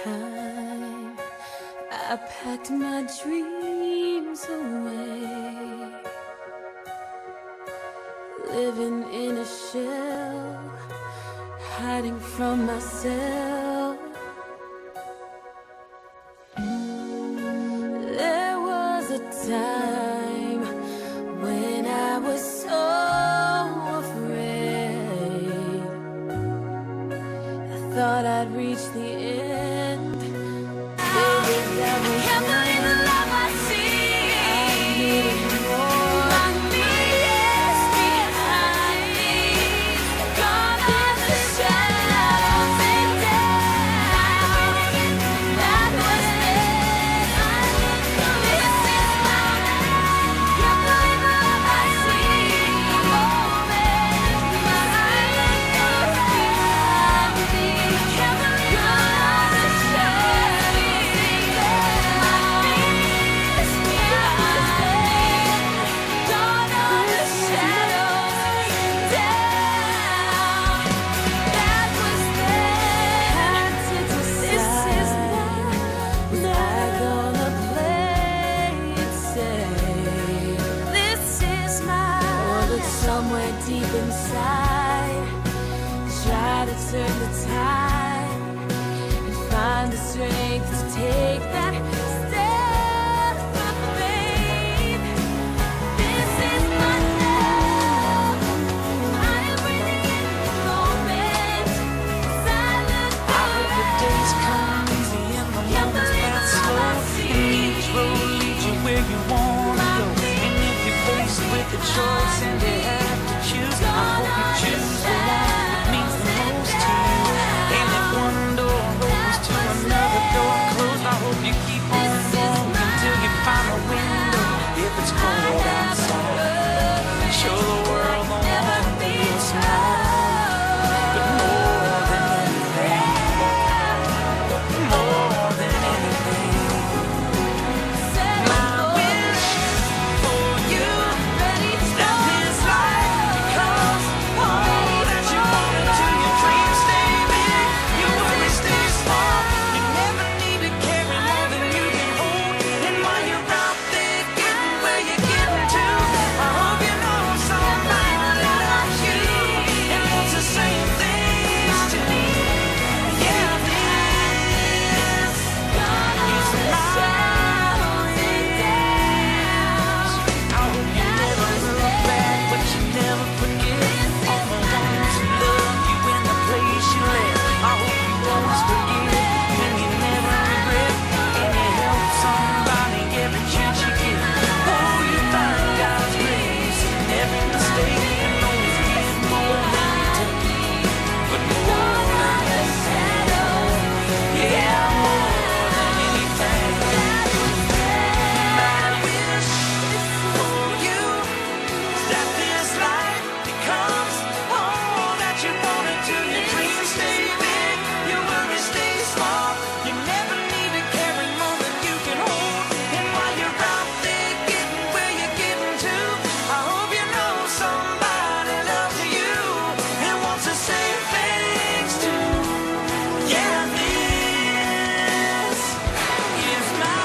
time I packed my dreams away, living in a shell, hiding from myself. There was a time when I was so afraid, I thought I'd reach the end. I can't believe the love I see. I needed more. My years behind me, gone are the shadows and down. That was then. This is my life. Can't believe the love I see. The moment my eyes behind me, can't believe the love I see. Somewhere deep inside, try to turn the tide and find the strength to take that step of faith. This is my love. I am breathing in the moment. As I look around, the days come easy and the moments pass slow, and each road leads you where you want to go. And if you're faced with the choice and you have to choose, I hope you choose the one that means the most to you. And if one door opens to another door closed, I hope you keep on walking until you find a window. If it's cold outside, show the world the one that you smile. But more than anything, more than anything, my wish for you is that this life becomes all that you want until your dreams stay big, your worries stay small. You never need to carry more than you can hold. And while you're out there getting where you're getting to, I hope you know somebody that loves you and wants the same things too. Yeah, this is my I hope you never look back, but you never forget all the ones who loved you in the place you left. I hope you always forgive and you never regret, and you help somebody every chance you get. Oh, you find God's grace in every mistake and always give more than you take, but more than anything, yeah, more than anything. My wish for you is that this life becomes all that you want until your dreams stay big, your worries stay small. You never need to carry more than you can hold. And while you're out there getting where you're getting to, I hope you know somebody loves you and wants the same things too. Yeah, this is my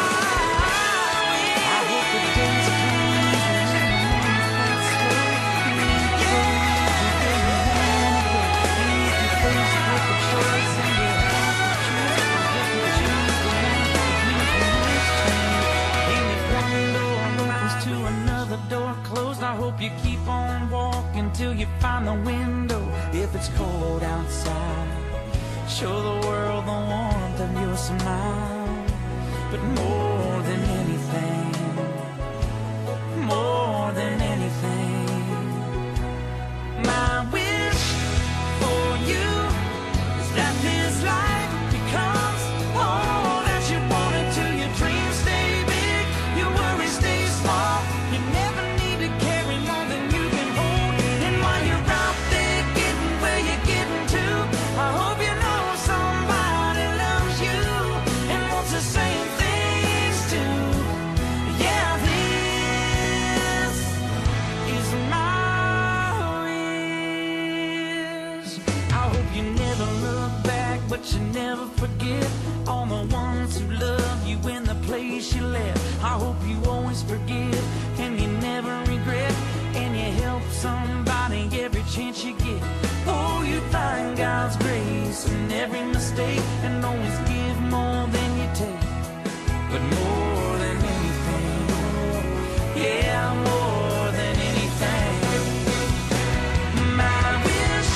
wish. I hope the days come easy and the moments pass slow. Each road leads you where you want to go. And if you're faced with the choice and you have to choose, I hope you choose the one that means the most to you. And if one door opens to another door closed, I hope you keep on walking till you find the window. If it's cold outside, show the world the warmth of your smile. But more than anything, more than anything, my wish for you is that this life becomes all that you want until your dreams stay big, your worries stay small. You never need to carry more than you can hold. And while you're out there getting where you're getting to, I hope you know somebody loves you and wants the same things too. Yeah, this is my wish. I hope you never look back, but you never forget all the ones who love you in the place you left. I hope you always forgive and you never regret, and you help somebody every chance you get. Oh, you find God's grace in every mistake and always give more than you take. But more than anything, yeah, more than anything, my wish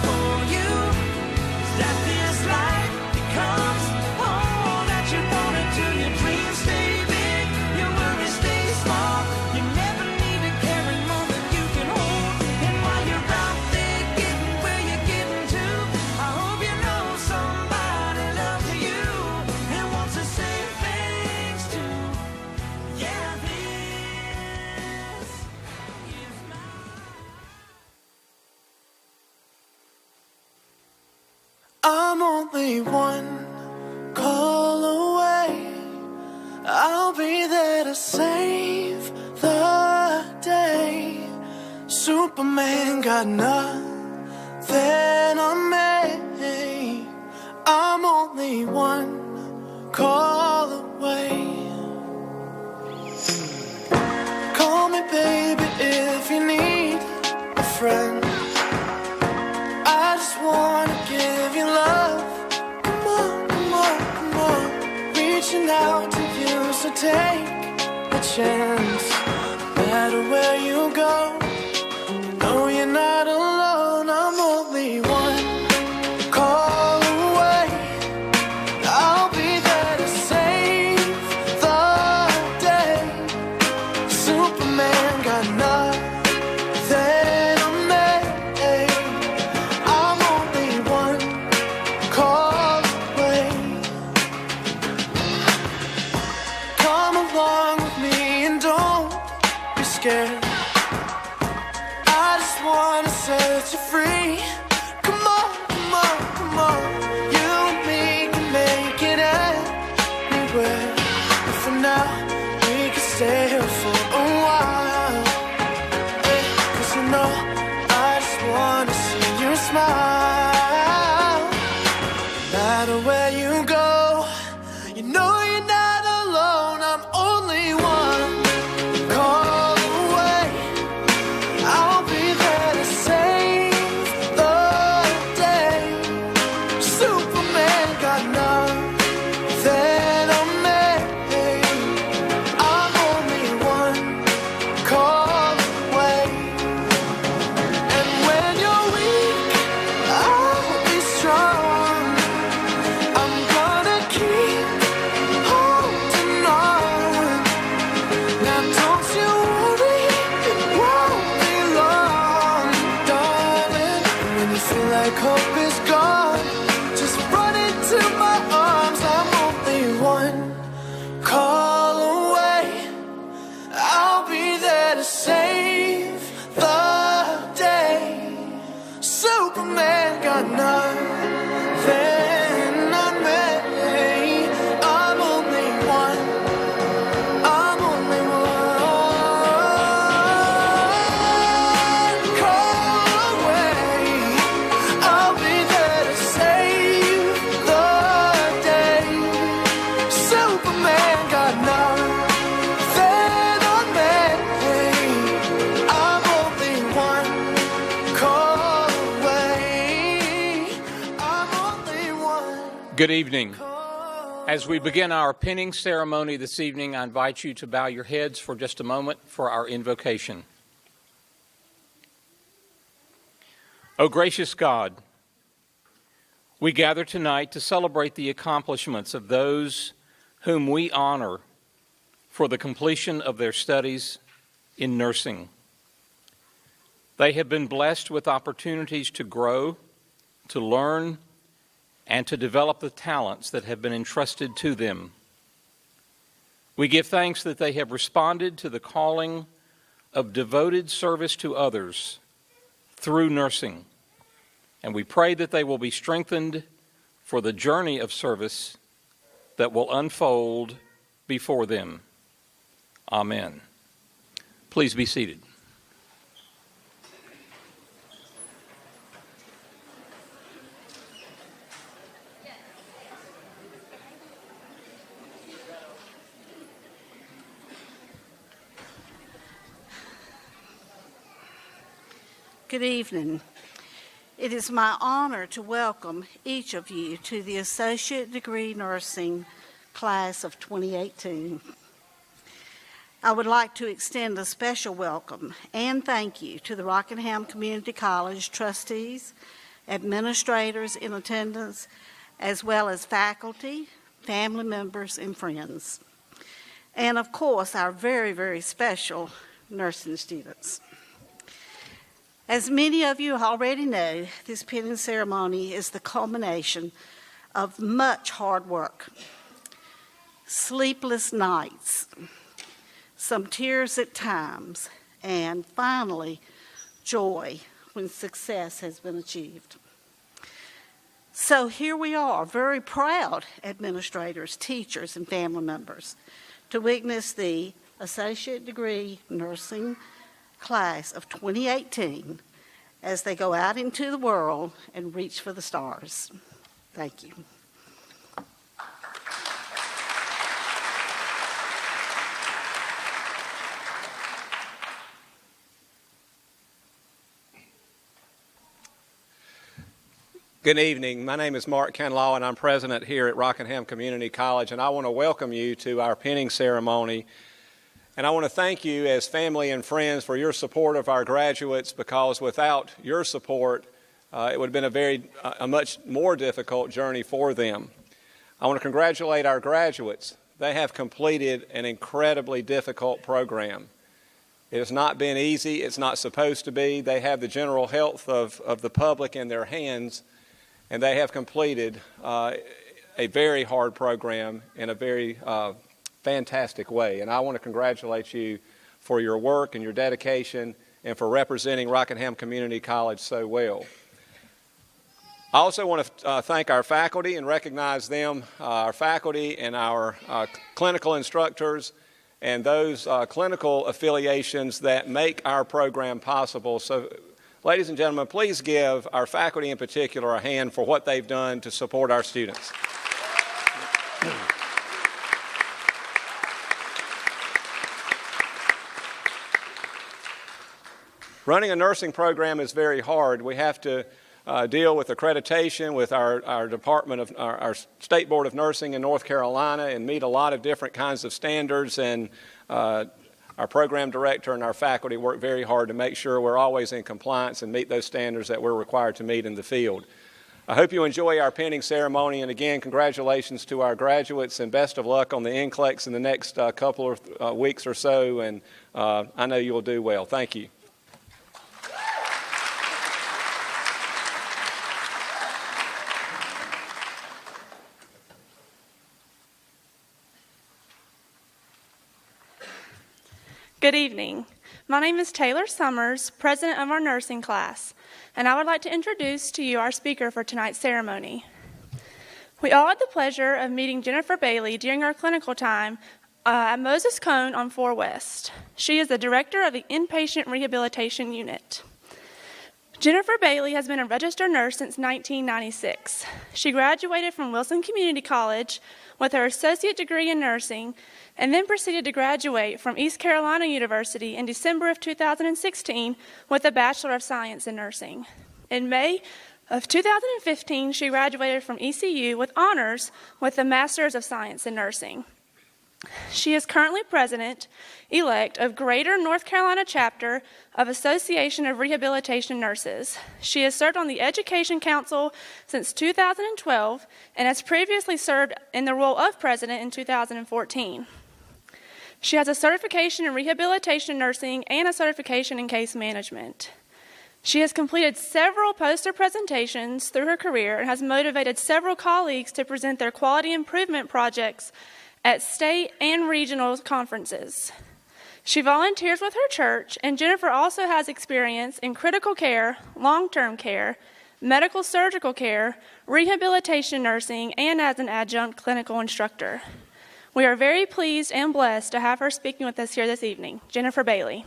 for you is that this life becomes all that you wanted to. Your dreams stay big, your worries stay small. You never need to carry more than you can hold. And while you're out there getting where you're getting to, I hope you know somebody loves you and wants the same things too. Yeah, this is my... I'm only one call away. I'll be there to save the day. Superman got nothing on me. I'm only one call away. Call me baby if you need a friend. I just wanna give you love. Come on, come on, come on. Reaching out to you, so take a chance. No matter where you go, no, you're not alone. I'm only one call away. I'll be there to save the day. Superman got nothing on me. I'm only one call away. Come along with me and don't be scared. I just wanna set you free. Come on, come on, come on. You and me can make it anywhere. And for now, we can stay here for a while. Hey, 'cause you know, I just wanna see you smile. No matter where you go, you know you're not alone. I'm only one call away. I'll be there to save the day. Superman got nothing on me. I'm only one call away. And when you're weak, I'll be strong. I'm gonna keep holding on. Now don't you worry, it won't be long, darling. When you feel like hope is gone, just run into my arms. I'm only one call away. I'll be there to save the day. Superman got nothing on me. I'm only one. I'm only one call away. I'll be there to save the day. Superman got nothing on me. I'm only one call away. I'm only one Good evening. call. As we begin our pinning ceremony this evening, I invite you to bow your heads for just a moment for our invocation. O gracious God, we gather tonight to celebrate the accomplishments of those whom we honor for the completion of their studies in nursing. They have been blessed with opportunities to grow, to learn, and to develop the talents that have been entrusted to them. We give thanks that they have responded to the calling of devoted service to others through nursing, and we pray that they will be strengthened for the journey of service that will unfold before them. Amen. Please be seated. Good evening. It is my honor to welcome each of you to the Associate Degree Nursing Class of 2018. I would like to extend a special welcome and thank you to the Rockingham Community College trustees, administrators in attendance, as well as faculty, family members, and friends. And of course, our very, very special nursing students. As many of you already know, this pinning ceremony is the culmination of much hard work, sleepless nights, some tears at times, and finally, joy when success has been achieved. So here we are, very proud administrators, teachers, and family members, to witness the Associate Degree Nursing Class of 2018 as they go out into the world and reach for the stars. Thank you. Good evening. My name is Mark Kenlaw, and I'm president here at Rockingham Community College, and I want to welcome you to our pinning ceremony. And I want to thank you as family and friends for your support of our graduates, because without your support, it would have been a much more difficult journey for them. I want to congratulate our graduates. They have completed an incredibly difficult program. It has not been easy. It's not supposed to be. They have the general health of the public in their hands, and they have completed a very hard program in a very fantastic way. And I want to congratulate you for your work and your dedication and for representing Rockingham Community College so well. I also want to thank our faculty and recognize them, our faculty and our clinical instructors and those clinical affiliations that make our program possible. So, ladies and gentlemen, please give our faculty in particular a hand for what they've done to support our students. Running a nursing program is very hard. We have to deal with accreditation with our department of our State Board of Nursing in North Carolina and meet a lot of different kinds of standards, and our program director and our faculty work very hard to make sure we're always in compliance and meet those standards that we're required to meet in the field. I hope you enjoy our pinning ceremony, and again, congratulations to our graduates and best of luck on the NCLEX in the next couple of weeks or so, and I know you'll do well. Thank you. Good evening. My name is Taylor Summers, president of our nursing class, and I would like to introduce to you our speaker for tonight's ceremony. We all had the pleasure of meeting Jennifer Bailey during our clinical time at Moses Cone on 4 West. She is the director of the Inpatient Rehabilitation Unit. Jennifer Bailey has been a registered nurse since 1996. She graduated from Wilson Community College with her associate degree in nursing, and then proceeded to graduate from East Carolina University in December of 2016 with a Bachelor of Science in Nursing. In May of 2015, she graduated from ECU with honors with a Master's of Science in Nursing. She is currently president-elect of Greater North Carolina Chapter of Association of Rehabilitation Nurses. She has served on the Education Council since 2012 and has previously served in the role of president in 2014. She has a certification in rehabilitation nursing and a certification in case management. She has completed several poster presentations through her career and has motivated several colleagues to present their quality improvement projects at state and regional conferences. She volunteers with her church, and Jennifer also has experience in critical care, long-term care, medical surgical care, rehabilitation nursing, and as an adjunct clinical instructor. We are very pleased and blessed to have her speaking with us here this evening. Jennifer Bailey.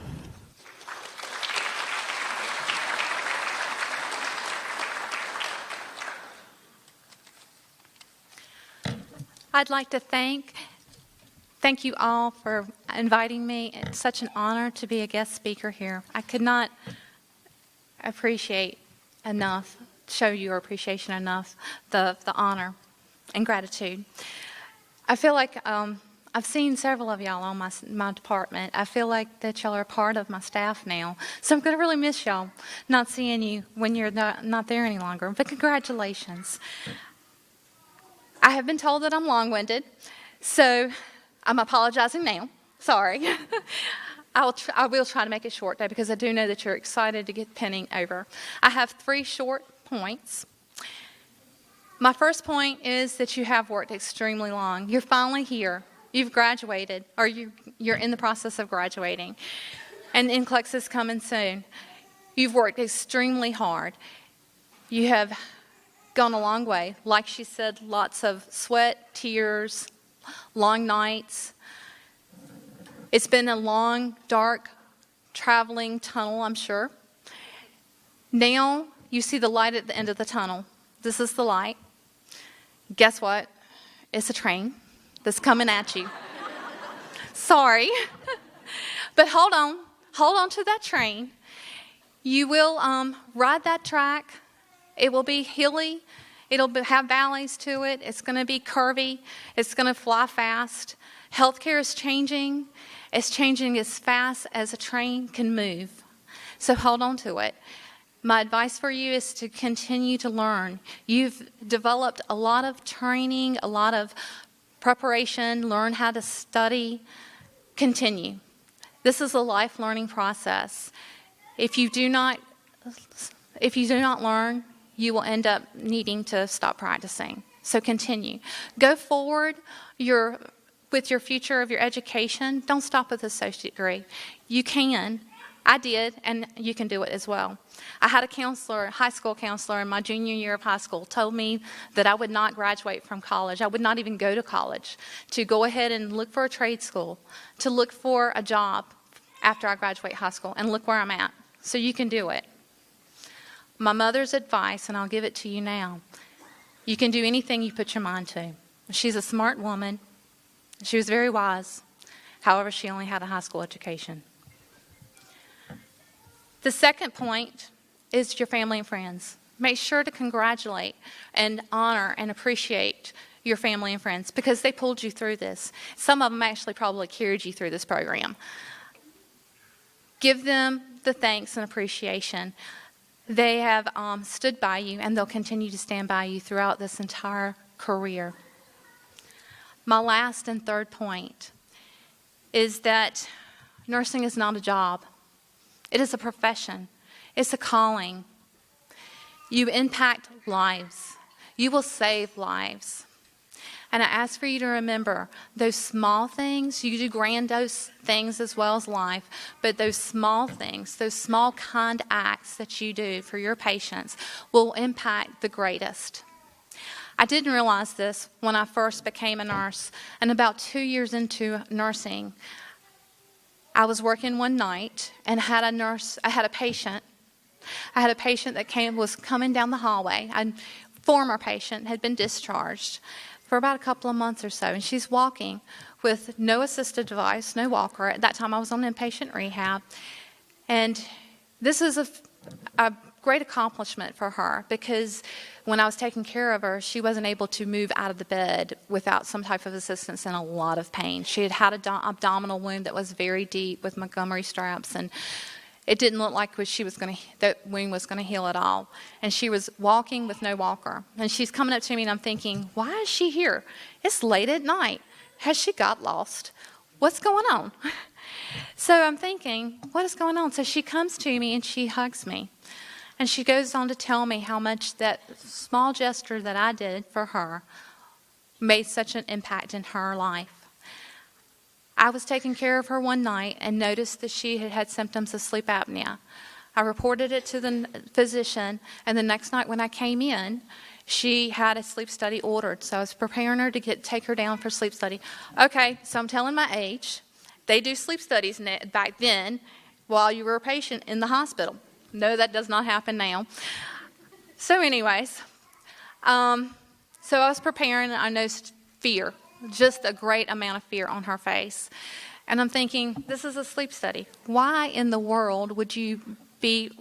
I'd like to thank you all for inviting me. It's such an honor to be a guest speaker here. I appreciate enough, show your appreciation enough, the honor and gratitude. I feel like I've seen several of y'all on my department. I feel like that y'all are a part of my staff now. So I'm going to really miss y'all, not seeing you when you're not there any longer. But congratulations. I have been told that I'm long-winded, so I'm apologizing now. Sorry. I will try to make it short, though, because I do know that you're excited to get penning over. I have 3 short points. My first point is that you have worked extremely long. You're finally here. You've graduated, or you're in the process of graduating, and NCLEX is coming soon. You've worked extremely hard. You have gone a long way. Like she said, lots of sweat, tears, long nights. It's been a long, dark, traveling tunnel, I'm sure. Now you see the light at the end of the tunnel. This is the light. Guess what? It's a train that's coming at you. Sorry. But hold on to that train. You will ride that track. It will be hilly. It'll have valleys to it. It's going to be curvy. It's going to fly fast. Healthcare is changing. It's changing as fast as a train can move. So hold on to it. My advice for you is to continue to learn. You've developed a lot of training, a lot of preparation, learn how to study. Continue. This is a life learning process. If you do not learn, you will end up needing to stop practicing. So continue. Go forward with your future of your education. Don't stop with associate degree. You can. I did, and you can do it as well. I had a high school counselor in my junior year of high school told me that I would not graduate from college. I would not even go to college, to go ahead and look for a trade school, to look for a job after I graduate high school, and look where I'm at. So you can do it. My mother's advice, and I'll give it to you now, you can do anything you put your mind to. She's a smart woman. She was very wise. However, she only had a high school education. The second point is your family and friends. Make sure to congratulate and honor and appreciate your family and friends because they pulled you through this. Some of them actually probably carried you through this program. Give them the thanks and appreciation. They have stood by you, and they'll continue to stand by you throughout this entire career. My last and third point is that nursing is not a job. It is a profession. It's a calling. You impact lives. You will save lives. And I ask for you to remember those small things. You do grandiose things as well as life, but those small things, those small kind acts that you do for your patients will impact the greatest. I didn't realize this when I first became a nurse, and about 2 years into nursing, I was working one night and I had a patient that was coming down the hallway. A former patient had been discharged for about a couple of months or so, and she's walking with no assisted device, no walker. At that time, I was on inpatient rehab, and this is a great accomplishment for her because when I was taking care of her, she wasn't able to move out of the bed without some type of assistance and a lot of pain. She had an abdominal wound that was very deep with Montgomery straps, and it didn't look like that wound was going to heal at all. And she was walking with no walker. And she's coming up to me, and I'm thinking, why is she here? It's late at night. Has she got lost? What's going on? So I'm thinking, what is going on? So she comes to me, and she hugs me. And she goes on to tell me how much that small gesture that I did for her made such an impact in her life. I was taking care of her one night and noticed that she had had symptoms of sleep apnea. I reported it to the physician, and the next night when I came in, she had a sleep study ordered. So I was preparing her to take her down for sleep study. Okay, so I'm telling my age. They do sleep studies back then while you were a patient in the hospital. No, that does not happen now. So anyways, so I was preparing, and I noticed fear, just a great amount of fear on her face. And I'm thinking, this is a sleep study. Why in the world would you be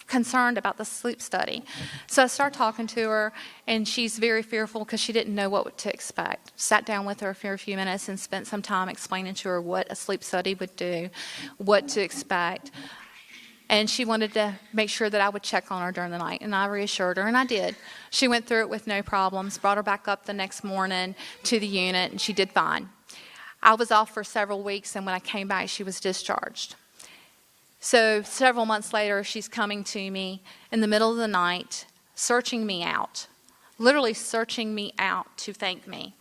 concerned about the sleep study. So I started talking to her, and she's very fearful because she didn't know what to expect. Sat down with her for a few minutes and spent some time explaining to her what a sleep study would do, what to expect. And she wanted to make sure that I would check on her during the night, and I reassured her, and I did. She went through it with no problems, brought her back up the next morning to the unit, and she did fine. I was off for several weeks, and when I came back, she was discharged. So several months later, she's coming to me in the middle of the night, searching me out, literally searching me out to thank me.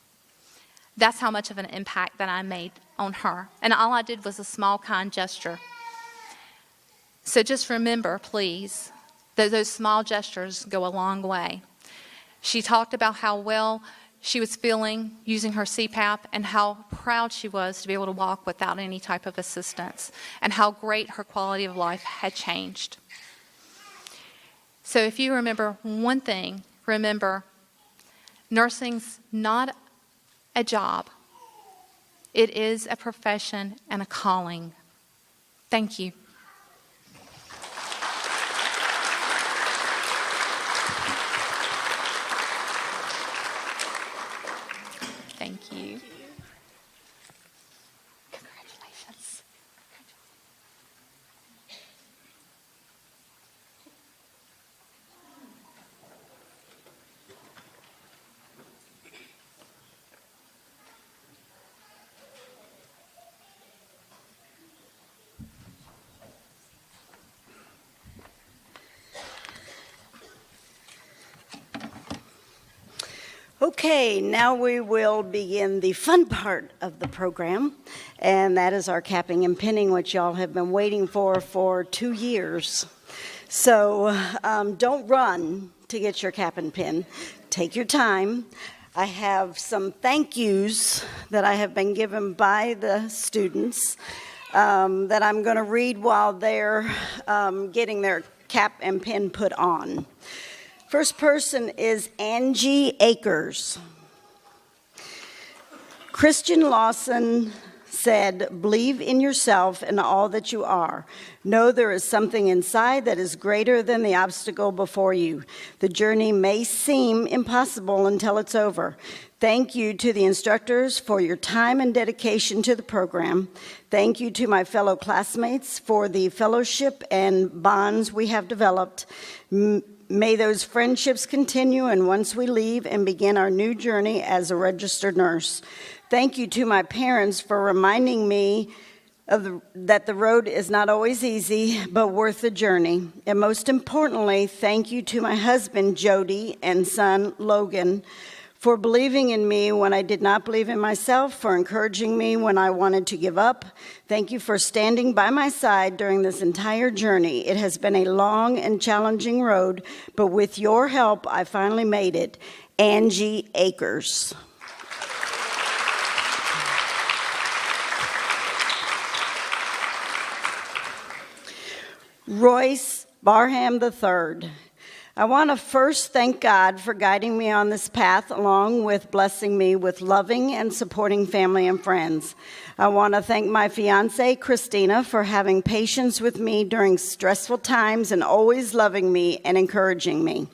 That's how much of an impact that I made on her. And all I did was a small, kind gesture. So just remember, please, that those small gestures go a long way. She talked about how well she was feeling using her CPAP and how proud she was to be able to walk without any type of assistance and how great her quality of life had changed. So if you remember one thing, remember, nursing's not a job. It is a profession and a calling. Thank you. Thank you. Congratulations. Okay, now we will begin the fun part of the program, and that is our capping and pinning, which y'all have been waiting for 2 years. So don't run to get your cap and pin. Take your time. I have some thank yous that I have been given by the students that I'm going to read while they're getting their cap and pin put on. First person is Angie Akers. Christian Lawson said, "Believe in yourself and all that you are. Know there is something inside that is greater than the obstacle before you. The journey may seem impossible until it's over. Thank you to the instructors for your time and dedication to the program. Thank you to my fellow classmates for the fellowship and bonds we have developed. May those friendships continue, and once we leave and begin our new journey as a registered nurse. Thank you to my parents for reminding me that the road is not always easy, but worth the journey. And most importantly, thank you to my husband, Jody, and son, Logan, for believing in me when I did not believe in myself, for encouraging me when I wanted to give up. Thank you for standing by my side during this entire journey. It has been a long and challenging road, but with your help, I finally made it. Angie Akers. Royce Barham III. I want to first thank God for guiding me on this path, along with blessing me with loving and supporting family and friends. I want to thank my fiance, Christina, for having patience with me during stressful times and always loving me and encouraging me.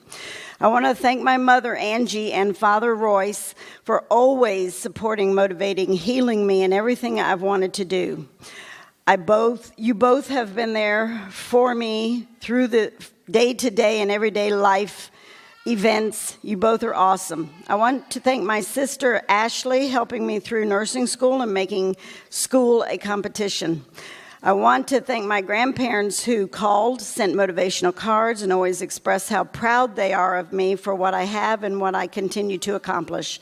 I want to thank my mother, Angie, and father, Royce, for always supporting, motivating, healing me in everything I've wanted to do. You both have been there for me through the day-to-day and everyday life events. You both are awesome. I want to thank my sister, Ashley, helping me through nursing school and making school a competition. I want to thank my grandparents who called, sent motivational cards, and always expressed how proud they are of me for what I have and what I continue to accomplish.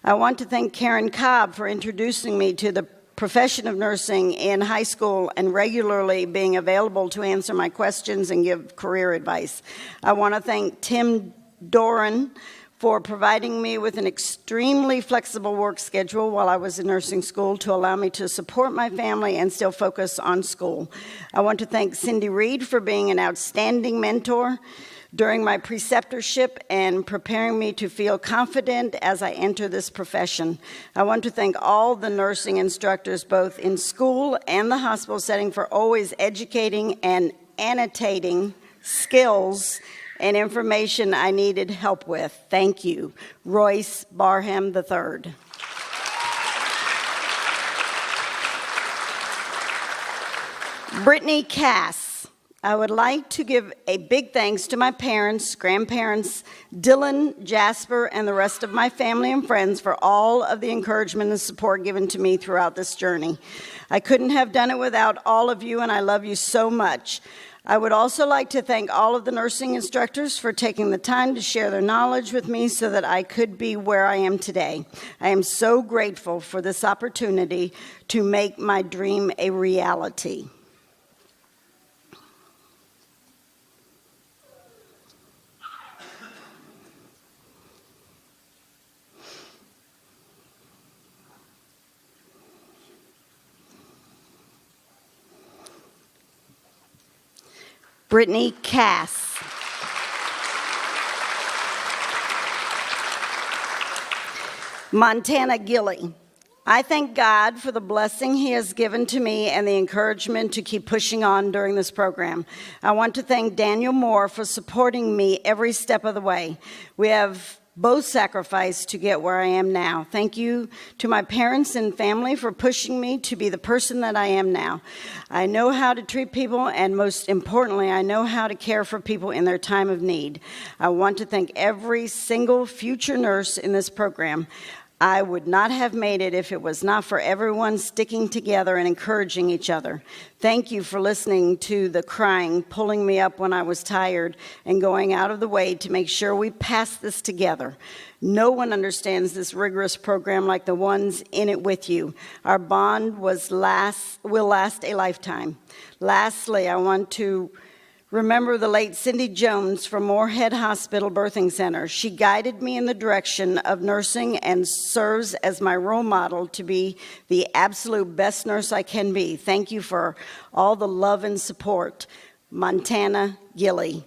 I want to thank Karen Cobb for introducing me to the profession of nursing in high school and regularly being available to answer my questions and give career advice. I want to thank Tim Doran for providing me with an extremely flexible work schedule while I was in nursing school to allow me to support my family and still focus on school. I want to thank Cindy Reed for being an outstanding mentor during my preceptorship and preparing me to feel confident as I enter this profession. I want to thank all the nursing instructors, both in school and the hospital setting, for always educating and annotating skills, and information I needed help with. Thank you. Royce Barham III. Brittany Cass. I would like to give a big thanks to my parents, grandparents, Dylan, Jasper, and the rest of my family and friends for all of the encouragement and support given to me throughout this journey. I couldn't have done it without all of you, and I love you so much. I would also like to thank all of the nursing instructors for taking the time to share their knowledge with me so that I could be where I am today. I am so grateful for this opportunity to make my dream a reality. Brittany Cass. Montana Gilley. I thank God for the blessing He has given to me and the encouragement to keep pushing on during this program. I want to thank Daniel Moore for supporting me every step of the way. We have both sacrificed to get where I am now. Thank you to my parents and family for pushing me to be the person that I am now. I know how to treat people, and most importantly, I know how to care for people in their time of need. I want to thank every single future nurse in this program. I would not have made it if it was not for everyone sticking together and encouraging each other. Thank you for listening to the crying, pulling me up when I was tired, and going out of the way to make sure we pass this together. No one understands this rigorous program like the ones in it with you. Our bond will last a lifetime. Lastly, I want to remember the late Cindy Jones from Moorhead Hospital Birthing Center. She guided me in the direction of nursing and serves as my role model to be the absolute best nurse I can be. Thank you for all the love and support. Montana Gilley.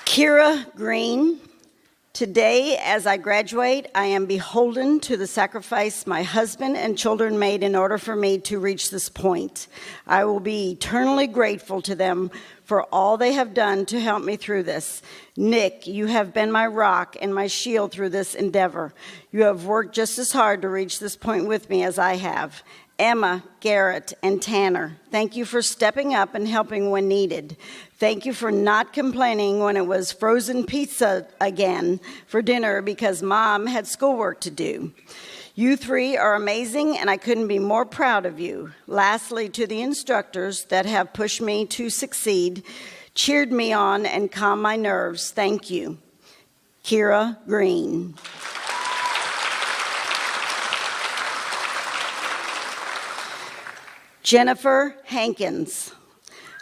Kira Green. Today, as I graduate, I am beholden to the sacrifice my husband and children made in order for me to reach this point. I will be eternally grateful to them for all they have done to help me through this. Nick, you have been my rock and my shield through this endeavor. You have worked just as hard to reach this point with me as I have. Emma, Garrett, and Tanner, thank you for stepping up and helping when needed. Thank you for not complaining when it was frozen pizza again for dinner because Mom had schoolwork to do. You three are amazing, and I couldn't be more proud of you. Lastly, to the instructors that have pushed me to succeed, cheered me on, and calmed my nerves, thank you. Kira Green. Jennifer Hankins.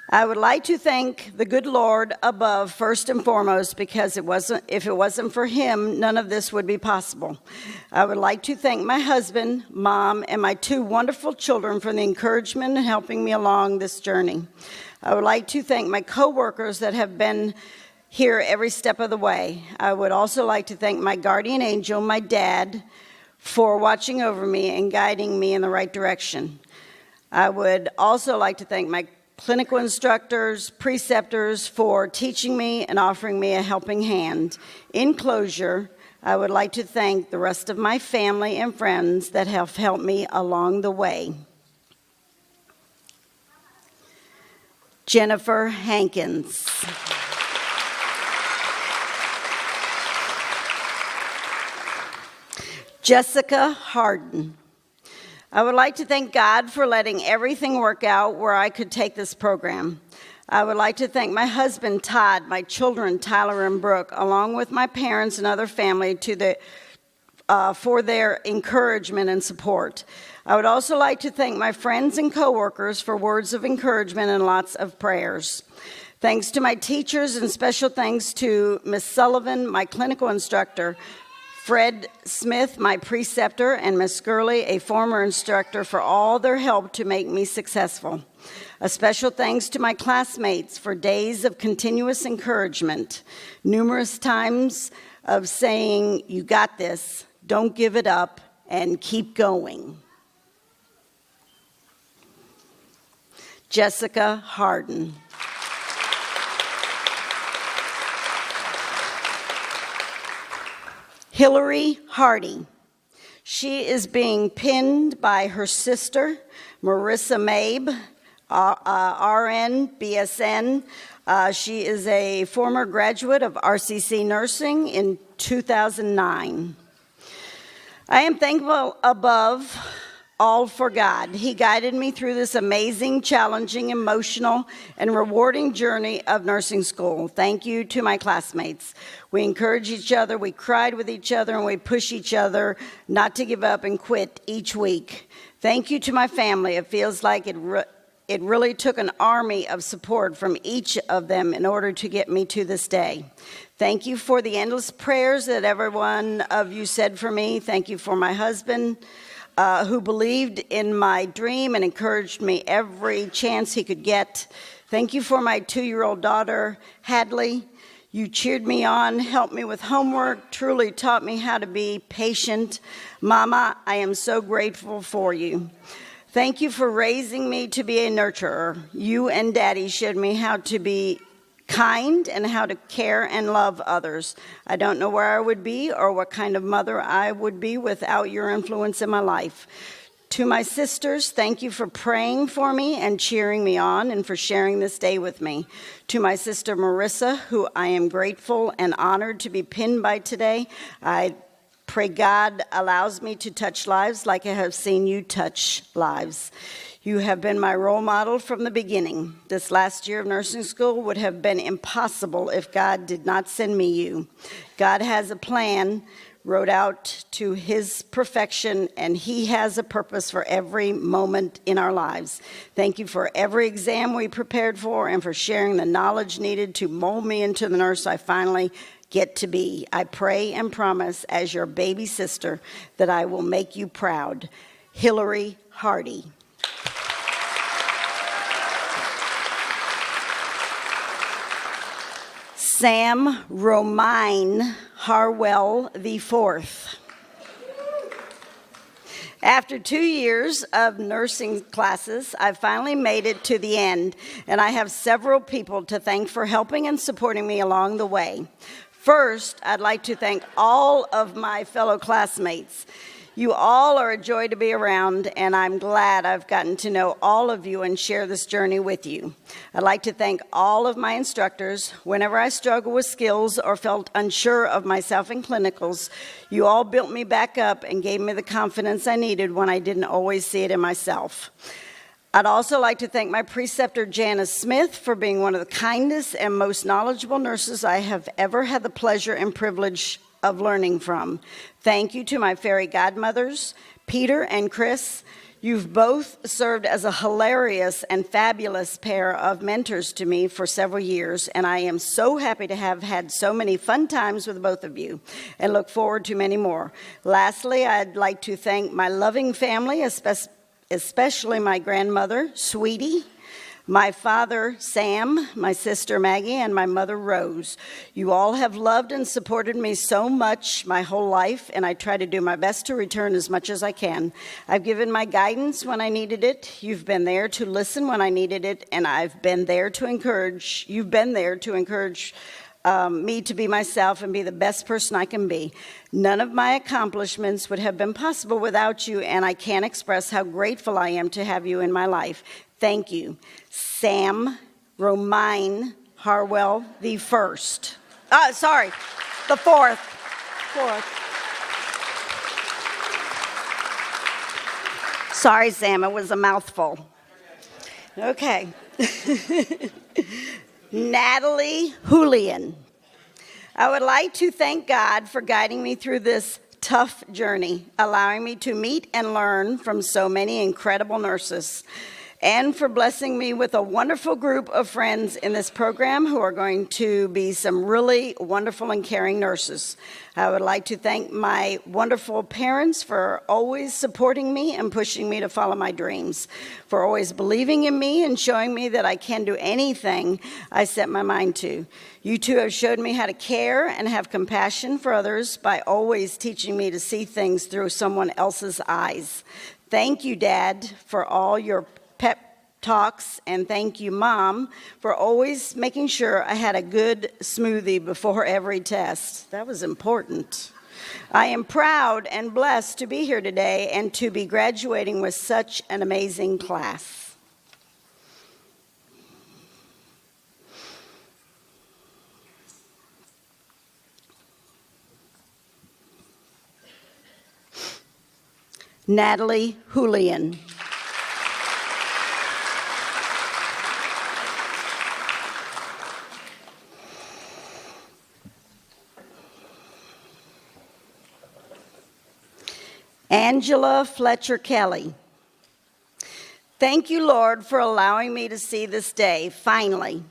I would like to thank the good Lord above first and foremost because if it wasn't for Him, none of this would be possible. I would like to thank my husband, Mom, and my two wonderful children for the encouragement and helping me along this journey. I would like to thank my coworkers that have been here every step of the way. I would also like to thank my guardian angel, my dad, for watching over me and guiding me in the right direction. I would also like to thank my clinical instructors, preceptors for teaching me and offering me a helping hand. In closure, I would like to thank the rest of my family and friends that have helped me along the way. Jennifer Hankins. Jessica Harden. I would like to thank God for letting everything work out where I could take this program. I would like to thank my husband, Todd, my children, Tyler and Brooke, along with my parents and other family for their encouragement and support. I would also like to thank my friends and coworkers for words of encouragement and lots of prayers. Thanks to my teachers and special thanks to Ms. Sullivan, my clinical instructor, Fred Smith, my preceptor, and Ms. Gurley, a former instructor, for all their help to make me successful. A special thanks to my classmates for days of continuous encouragement, numerous times of saying, "You got this, don't give it up, and keep going." Jessica Harden. Hilary Hardy. She is being pinned by her sister, Marissa Mabe, RN, BSN. She is a former graduate of RCC Nursing in 2009. I am thankful above all for God. He guided me through this amazing, challenging, emotional, and rewarding journey of nursing school. Thank you to my classmates. We encourage each other, we cried with each other, and we push each other not to give up and quit each week. Thank you to my family. It feels like it really took an army of support from each of them in order to get me to this day. Thank you for the endless prayers that every one of you said for me. Thank you for my husband, who believed in my dream and encouraged me every chance he could get. Thank you for my 2-year-old daughter, Hadley. You cheered me on, helped me with homework, truly taught me how to be patient. Mama, I am so grateful for you. Thank you for raising me to be a nurturer. You and Daddy showed me how to be kind and how to care and love others. I don't know where I would be or what kind of mother I would be without your influence in my life. To my sisters, thank you for praying for me and cheering me on and for sharing this day with me. To my sister Marissa, who I am grateful and honored to be pinned by today, I pray God allows me to touch lives like I have seen you touch lives. You have been my role model from the beginning. This last year of nursing school would have been impossible if God did not send me you. God has a plan wrote out to his perfection, and he has a purpose for every moment in our lives. Thank you for every exam we prepared for and for sharing the knowledge needed to mold me into the nurse I finally get to be. I pray and promise as your baby sister that I will make you proud. Hilary Hardy. Sam Romine Harwell IV. After 2 years of nursing classes, I finally made it to the end, and I have several people to thank for helping and supporting me along the way. First, I'd like to thank all of my fellow classmates. You all are a joy to be around, and I'm glad I've gotten to know all of you and share this journey with you. I'd like to thank all of my instructors. Whenever I struggled with skills or felt unsure of myself in clinicals, you all built me back up and gave me the confidence I needed when I didn't always see it in myself. I'd also like to thank my preceptor, Janice Smith, for being one of the kindest and most knowledgeable nurses I have ever had the pleasure and privilege of learning from. Thank you to my fairy godmothers, Peter and Chris. You've both served as a hilarious and fabulous pair of mentors to me for several years, and I am so happy to have had so many fun times with both of you and look forward to many more. Lastly, I'd like to thank my loving family, especially my grandmother, Sweetie, my father, Sam, my sister, Maggie, and my mother, Rose. You all have loved and supported me so much my whole life, and I try to do my best to return as much as I can. I've given my guidance when I needed it. You've been there to listen when I needed it, and I've been there to encourage. You've been there to encourage me to be myself and be the best person I can be. None of my accomplishments would have been possible without you, and I can't express how grateful I am to have you in my life. Thank you. Sam Romine Harwell the fourth. Sorry, Sam, it was a mouthful. Okay. Natalie Houillion. I would like to thank God for guiding me through this tough journey, allowing me to meet and learn from so many incredible nurses, and for blessing me with a wonderful group of friends in this program who are going to be some really wonderful and caring nurses. I would like to thank my wonderful parents for always supporting me and pushing me to follow my dreams, for always believing in me and showing me that I can do anything I set my mind to. You two have showed me how to care and have compassion for others by always teaching me to see things through someone else's eyes. Thank you, Dad, for all your talks, and thank you, Mom, for always making sure I had a good smoothie before every test. That was important. I am proud and blessed to be here today and to be graduating with such an amazing class. Natalie Houillion. Angela Fletcher Kelley. Thank you, Lord, for allowing me to see this day, finally.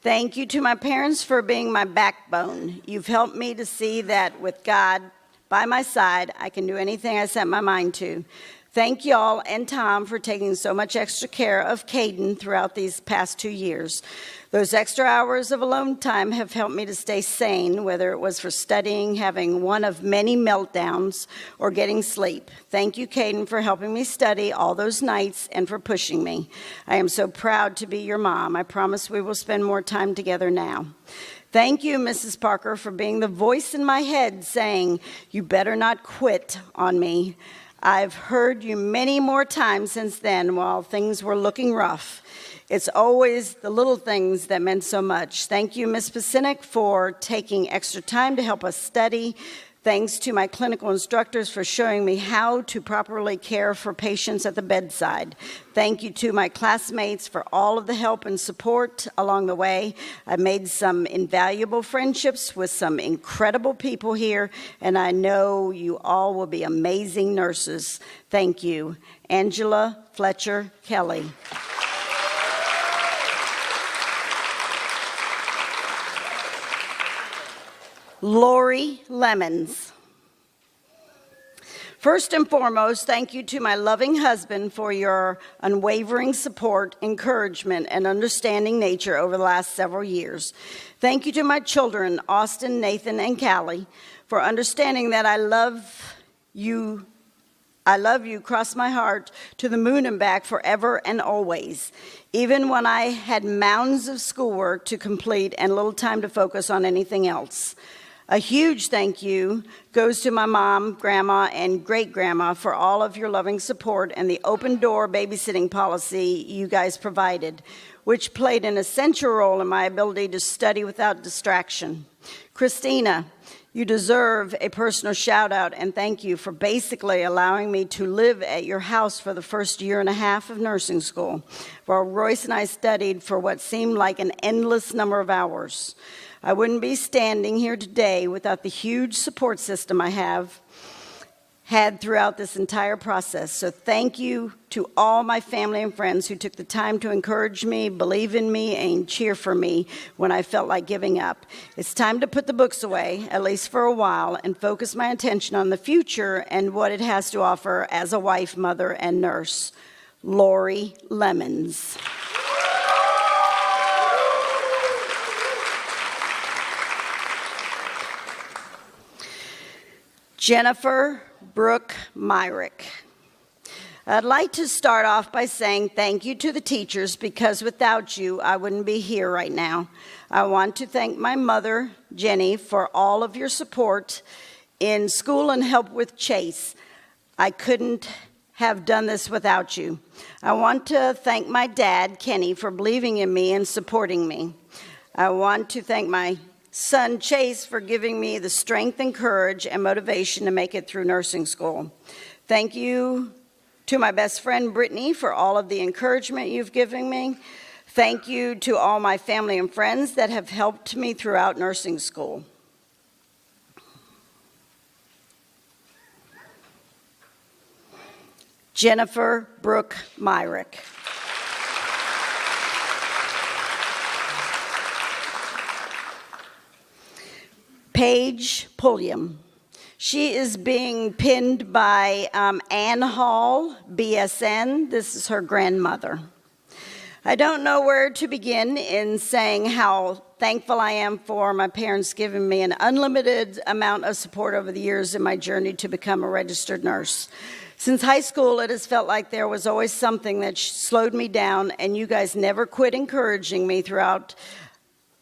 Thank you to my parents for being my backbone. You've helped me to see that with God by my side, I can do anything I set my mind to. Thank y'all and Tom for taking so much extra care of Caden throughout these past 2 years. Those extra hours of alone time have helped me to stay sane, whether it was for studying, having one of many meltdowns, or getting sleep. Thank you, Caden, for helping me study all those nights and for pushing me. I am so proud to be your mom. I promise we will spend more time together now. Thank you, Mrs. Parker, for being the voice in my head saying, "You better not quit on me." I've heard you many more times since then while things were looking rough. It's always the little things that meant so much. Thank you, Ms. Pacinic, for taking extra time to help us study. Thanks to my clinical instructors for showing me how to properly care for patients at the bedside. Thank you to my classmates for all of the help and support along the way. I've made some invaluable friendships with some incredible people here, and I know you all will be amazing nurses. Thank you. Angela Fletcher Kelley. Lorrie Lemons. First and foremost, thank you to my loving husband for your unwavering support, encouragement, and understanding nature over the last several years. Thank you to my children, Austin, Nathan, and Callie, for understanding that I love you, cross my heart, to the moon and back forever and always, even when I had mounds of schoolwork to complete and little time to focus on anything else. A huge thank you goes to my mom, grandma, and great-grandma for all of your loving support and the open-door babysitting policy you guys provided, which played an essential role in my ability to study without distraction. Christina, you deserve a personal shout-out and thank you for basically allowing me to live at your house for the first year and a half of nursing school, while Royce and I studied for what seemed like an endless number of hours. I wouldn't be standing here today without the huge support system I have had throughout this entire process. So thank you to all my family and friends who took the time to encourage me, believe in me, and cheer for me when I felt like giving up. It's time to put the books away, at least for a while, and focus my attention on the future and what it has to offer as a wife, mother, and nurse. Lorrie Lemons. Jennifer Brooke Myrick. I'd like to start off by saying thank you to the teachers because without you, I wouldn't be here right now. I want to thank my mother, Jenny, for all of your support in school and help with Chase. I couldn't have done this without you. I want to thank my dad, Kenny, for believing in me and supporting me. I want to thank my son Chase for giving me the strength and courage and motivation to make it through nursing school. Thank you to my best friend Brittany for all of the encouragement you've given me. Thank you to all my family and friends that have helped me throughout nursing school. Jennifer Brooke Myrick. Paige Pulliam. She is being pinned by Ann Hall, BSN. This is her grandmother. I don't know where to begin in saying how thankful I am for my parents giving me an unlimited amount of support over the years in my journey to become a registered nurse. Since high school, it has felt like there was always something that slowed me down, and you guys never quit encouraging me throughout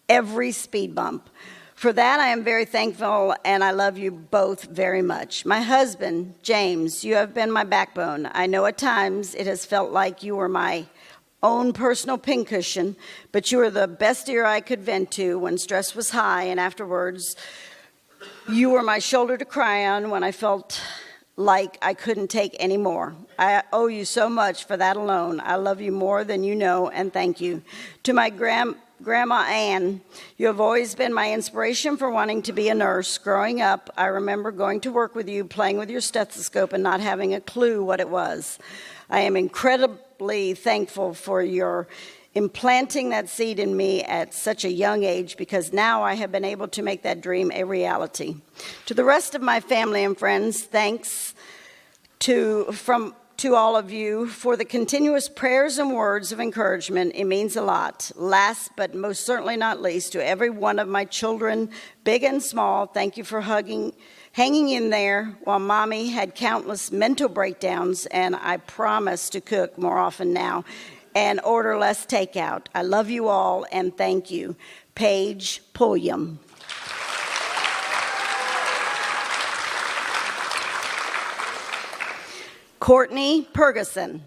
every speed bump. For that, I am very thankful, and I love you both very much. My husband, James, you have been my backbone. I know at times it has felt like you were my own personal pincushion, but you were the best ear I could vent to when stress was high, and afterwards, you were my shoulder to cry on when I felt like I couldn't take any more. I owe you so much for that alone. I love you more than you know, and thank you. To my Grandma Ann, you have always been my inspiration for wanting to be a nurse. Growing up, I remember going to work with you, playing with your stethoscope, and not having a clue what it was. I am incredibly thankful for your implanting that seed in me at such a young age, because now I have been able to make that dream a reality. To the rest of my family and friends, thanks to all of you for the continuous prayers and words of encouragement. It means a lot. Last but most certainly not least, to every one of my children, big and small, thank you for hanging in there while Mommy had countless mental breakdowns, and I promise to cook more often now and order less takeout. I love you all, and thank you. Paige Pulliam. Cortney Purgason.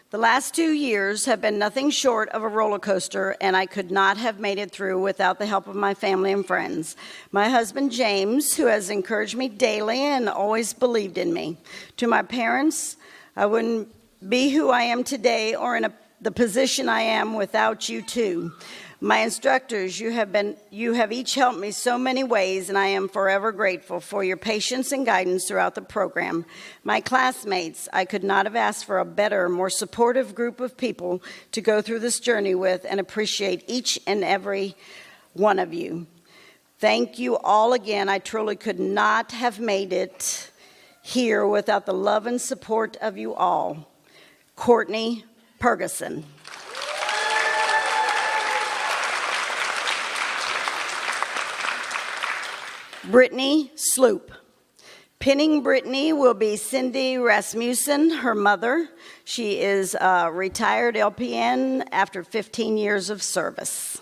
The last 2 years have been nothing short of a roller coaster, and I could not have made it through without the help of my family and friends. My husband, James, who has encouraged me daily and always believed in me. To my parents, I wouldn't be who I am today or in the position I am without you too. My instructors, you have each helped me so many ways, and I am forever grateful for your patience and guidance throughout the program. My classmates, I could not have asked for a better, more supportive group of people to go through this journey with, and appreciate each and every one of you. Thank you all again. I truly could not have made it here without the love and support of you all. Cortney Purgason. Brittany Sloop. Pinning Brittany will be Cindy Rasmussen, her mother. She is a retired LPN after 15 years of service.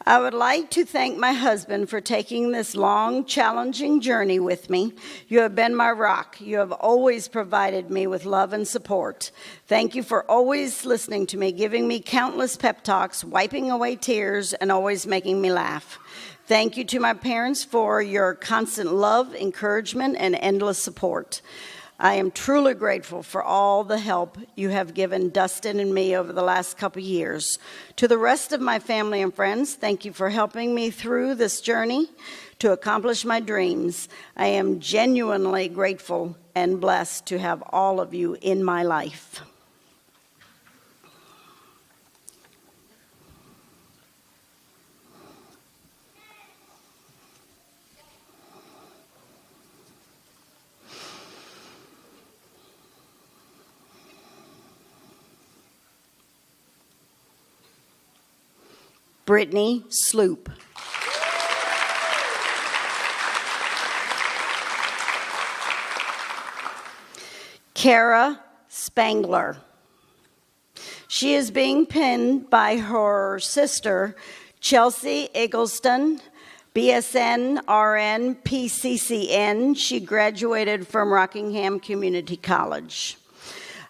I would like to thank my husband for taking this long, challenging journey with me. You have been my rock. You have always provided me with love and support. Thank you for always listening to me, giving me countless pep talks, wiping away tears, and always making me laugh. Thank you to my parents for your constant love, encouragement, and endless support. I am truly grateful for all the help you have given Dustin and me over the last couple years. To the rest of my family and friends, thank you for helping me through this journey to accomplish my dreams. I am genuinely grateful and blessed to have all of you in my life. Brittany Sloop. Cara Spangler. She is being pinned by her sister, Chelsea Eggleston, BSN, RN, PCCN. She graduated from Rockingham Community College.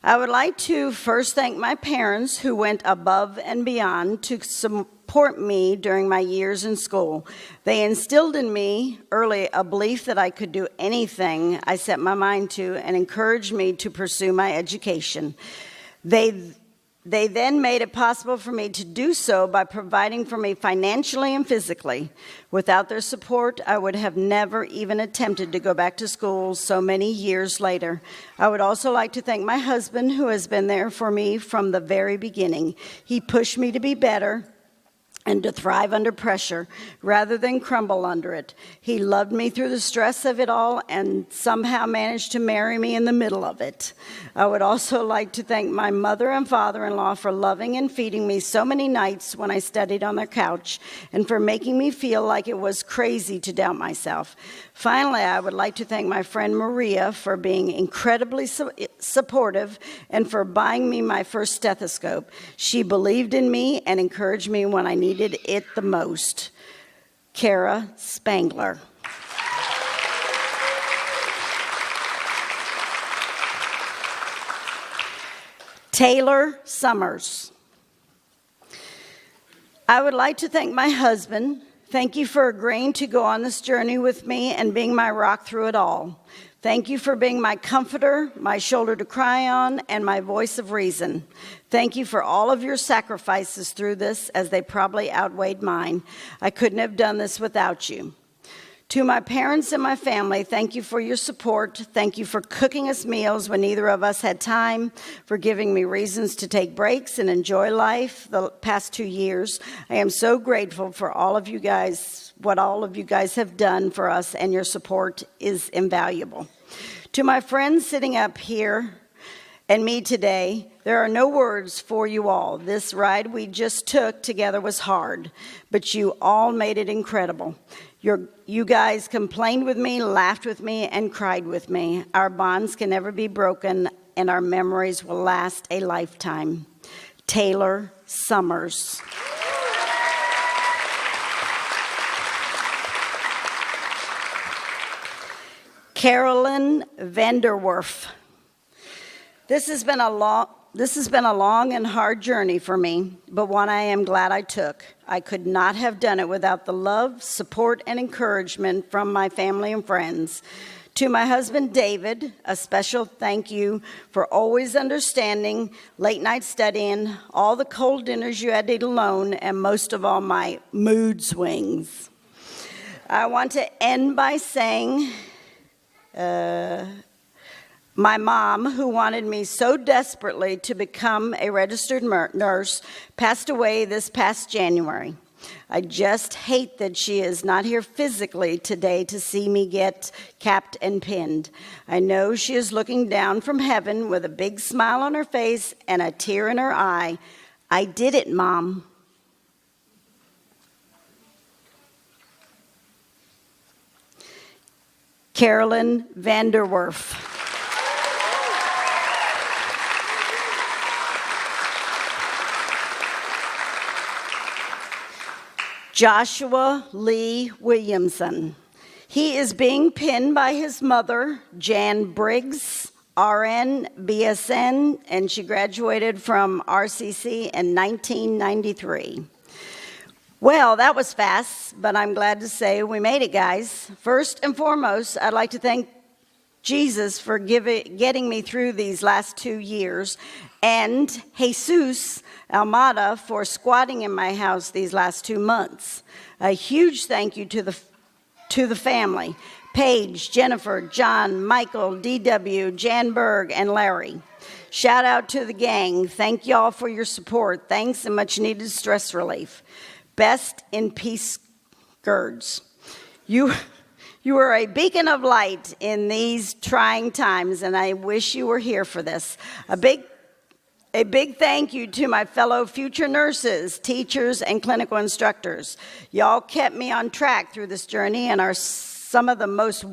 I would like to first thank my parents who went above and beyond to support me during my years in school. They instilled in me early a belief that I could do anything I set my mind to and encouraged me to pursue my education. They then made it possible for me to do so by providing for me financially and physically. Without their support, I would have never even attempted to go back to school so many years later. I would also like to thank my husband, who has been there for me from the very beginning. He pushed me to be better and to thrive under pressure rather than crumble under it. He loved me through the stress of it all and somehow managed to marry me in the middle of it. I would also like to thank my mother and father-in-law for loving and feeding me so many nights when I studied on their couch and for making me feel like it was crazy to doubt myself. Finally, I would like to thank my friend Maria for being incredibly supportive and for buying me my first stethoscope. She believed in me and encouraged me when I needed it the most. Cara Spangler. Taylor Summers. I would like to thank my husband. Thank you for agreeing to go on this journey with me and being my rock through it all. Thank you for being my comforter, my shoulder to cry on, and my voice of reason. Thank you for all of your sacrifices through this, as they probably outweighed mine. I couldn't have done this without you. To my parents and my family, thank you for your support. Thank you for cooking us meals when neither of us had time, for giving me reasons to take breaks and enjoy life the past 2 years. I am so grateful for all of you guys, what all of you guys have done for us, and your support is invaluable. To my friends sitting up here and me today, there are no words for you all. This ride we just took together was hard, but you all made it incredible. You guys complained with me, laughed with me, and cried with me. Our bonds can never be broken, and our memories will last a lifetime. Taylor Summers. Carolyn Vanderwerf. This has been a long and hard journey for me, but one I am glad I took. I could not have done it without the love, support, and encouragement from my family and friends. To my husband, David, a special thank you for always understanding, late night studying, all the cold dinners you had to eat alone, and most of all, my mood swings. I want to end by saying, my mom, who wanted me so desperately to become a registered nurse, passed away this past January. I just hate that she is not here physically today to see me get capped and pinned. I know she is looking down from heaven with a big smile on her face and a tear in her eye. I did it, Mom. Carolyn Vanderwerf. Joshua Lee Williamson. He is being pinned by his mother, Jan Briggs, RN, BSN, and she graduated from RCC in 1993. Well, that was fast, but I'm glad to say we made it, guys. First and foremost, I'd like to thank Jesus for getting me through these last 2 years, and Jesus Almada for squatting in my house these last 2 months. A huge thank you to the family, Paige, Jennifer, John, Michael, DW, Jan Berg, and Larry. Shout out to the gang. Thank y'all for your support. Thanks and much needed stress relief. Best in peace, Gerds. You are a beacon of light in these trying times, and I wish you were here for this. A big thank you to my fellow future nurses, teachers, and clinical instructors. Y'all kept me on track through this journey and are some of the most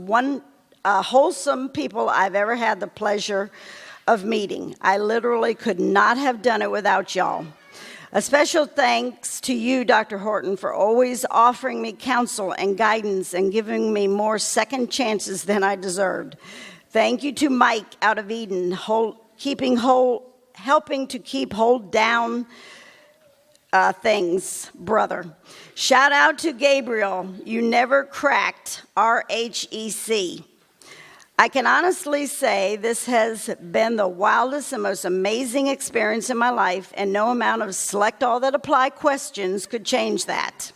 wholesome people I've ever had the pleasure of meeting. I literally could not have done it without y'all. A special thanks to you, Dr. Horton, for always offering me counsel and guidance and giving me more second chances than I deserved. Thank you to Mike out of Eden, helping to keep hold down things, brother. Shout out to Gabriel. You never cracked RHEC. I can honestly say this has been the wildest and most amazing experience in my life, and no amount of select all that apply questions could change that.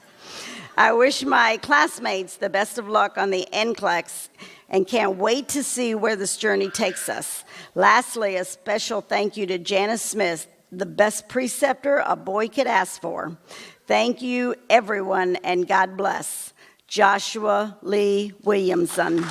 I wish my classmates the best of luck on the NCLEX and can't wait to see where this journey takes us. Lastly, a special thank you to Janice Smith, the best preceptor a boy could ask for. Thank you, everyone, and God bless. Joshua Lee Williamson.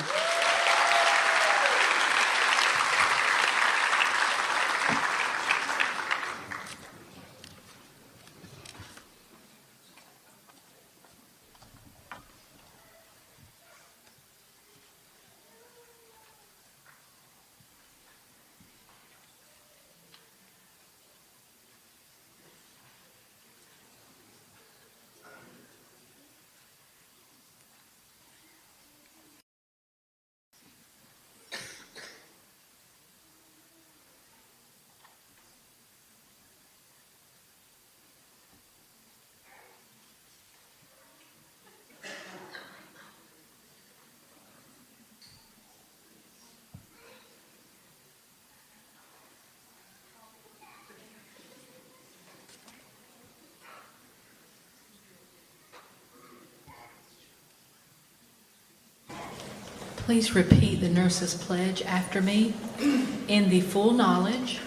Please repeat the nurse's pledge after me. In the full knowledge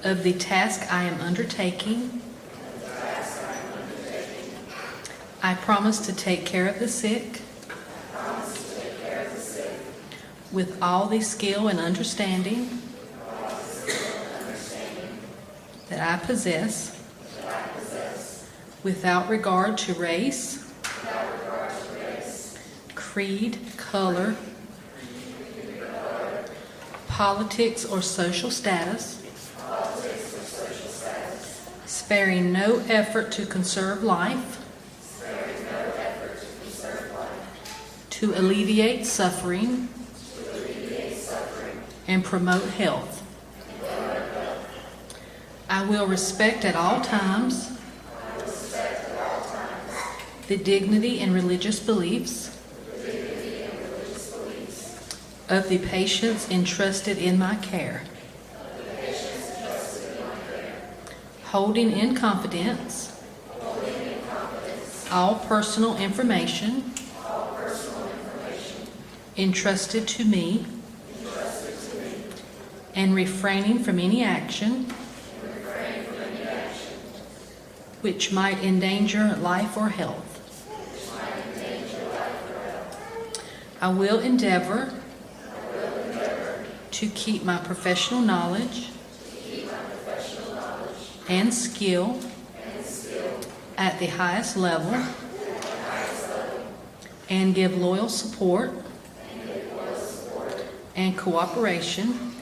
of the task I am undertaking, I promise to take care of the sick with all the skill and understanding that I possess, without regard to race, creed, color, politics, or social status, sparing no effort to conserve life, to alleviate suffering, and promote health. I will respect at all times the dignity and religious beliefs of the patients entrusted in my care, holding in confidence all personal information entrusted to me, and refraining from any action which might endanger life or health. I will endeavor to keep my professional knowledge and skill at the highest level, and give loyal support and cooperation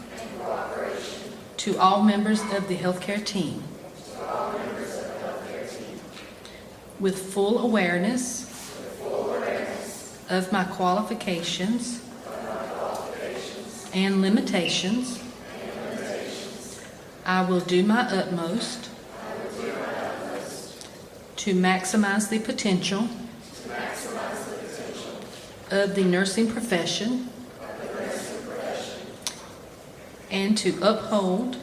to all members of the healthcare team, with full awareness of my qualifications and limitations. I will do my utmost to maximize the potential of the nursing profession and to uphold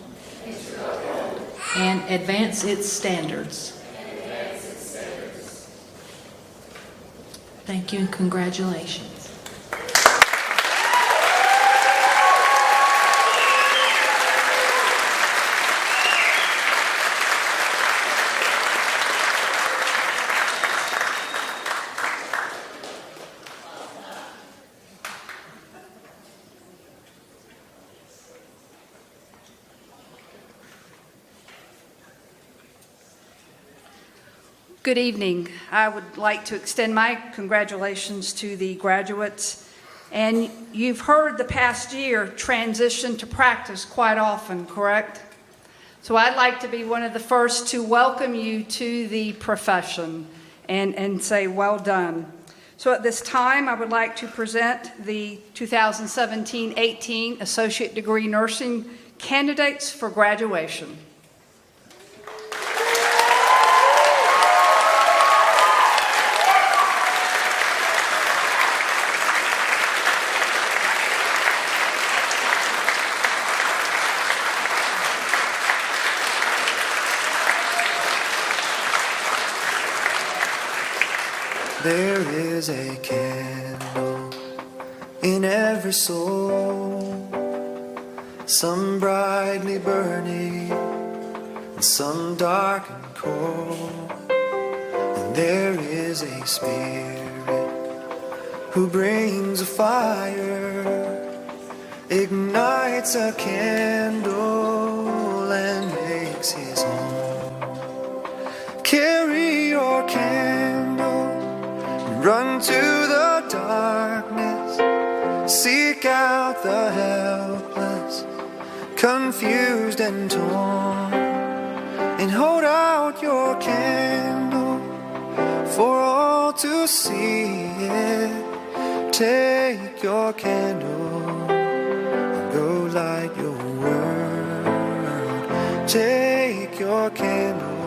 and advance its standards. Thank you and congratulations. Good evening. I would like to extend my congratulations to the graduates. And you've heard the past year transition to practice quite often, correct? So I'd like to be one of the first to welcome you to the profession and say well done. So at this time, I would like to present the 2017-18 Associate Degree Nursing candidates for graduation. There is a candle in every soul, some brightly burning, and some dark and cold. And there is a spirit who brings a fire, ignites a candle, and makes his home. Carry your candle and run to the darkness. Seek out the helpless, confused and torn, and hold out your candle for all to see it. Take your candle and go light your world. Take your candle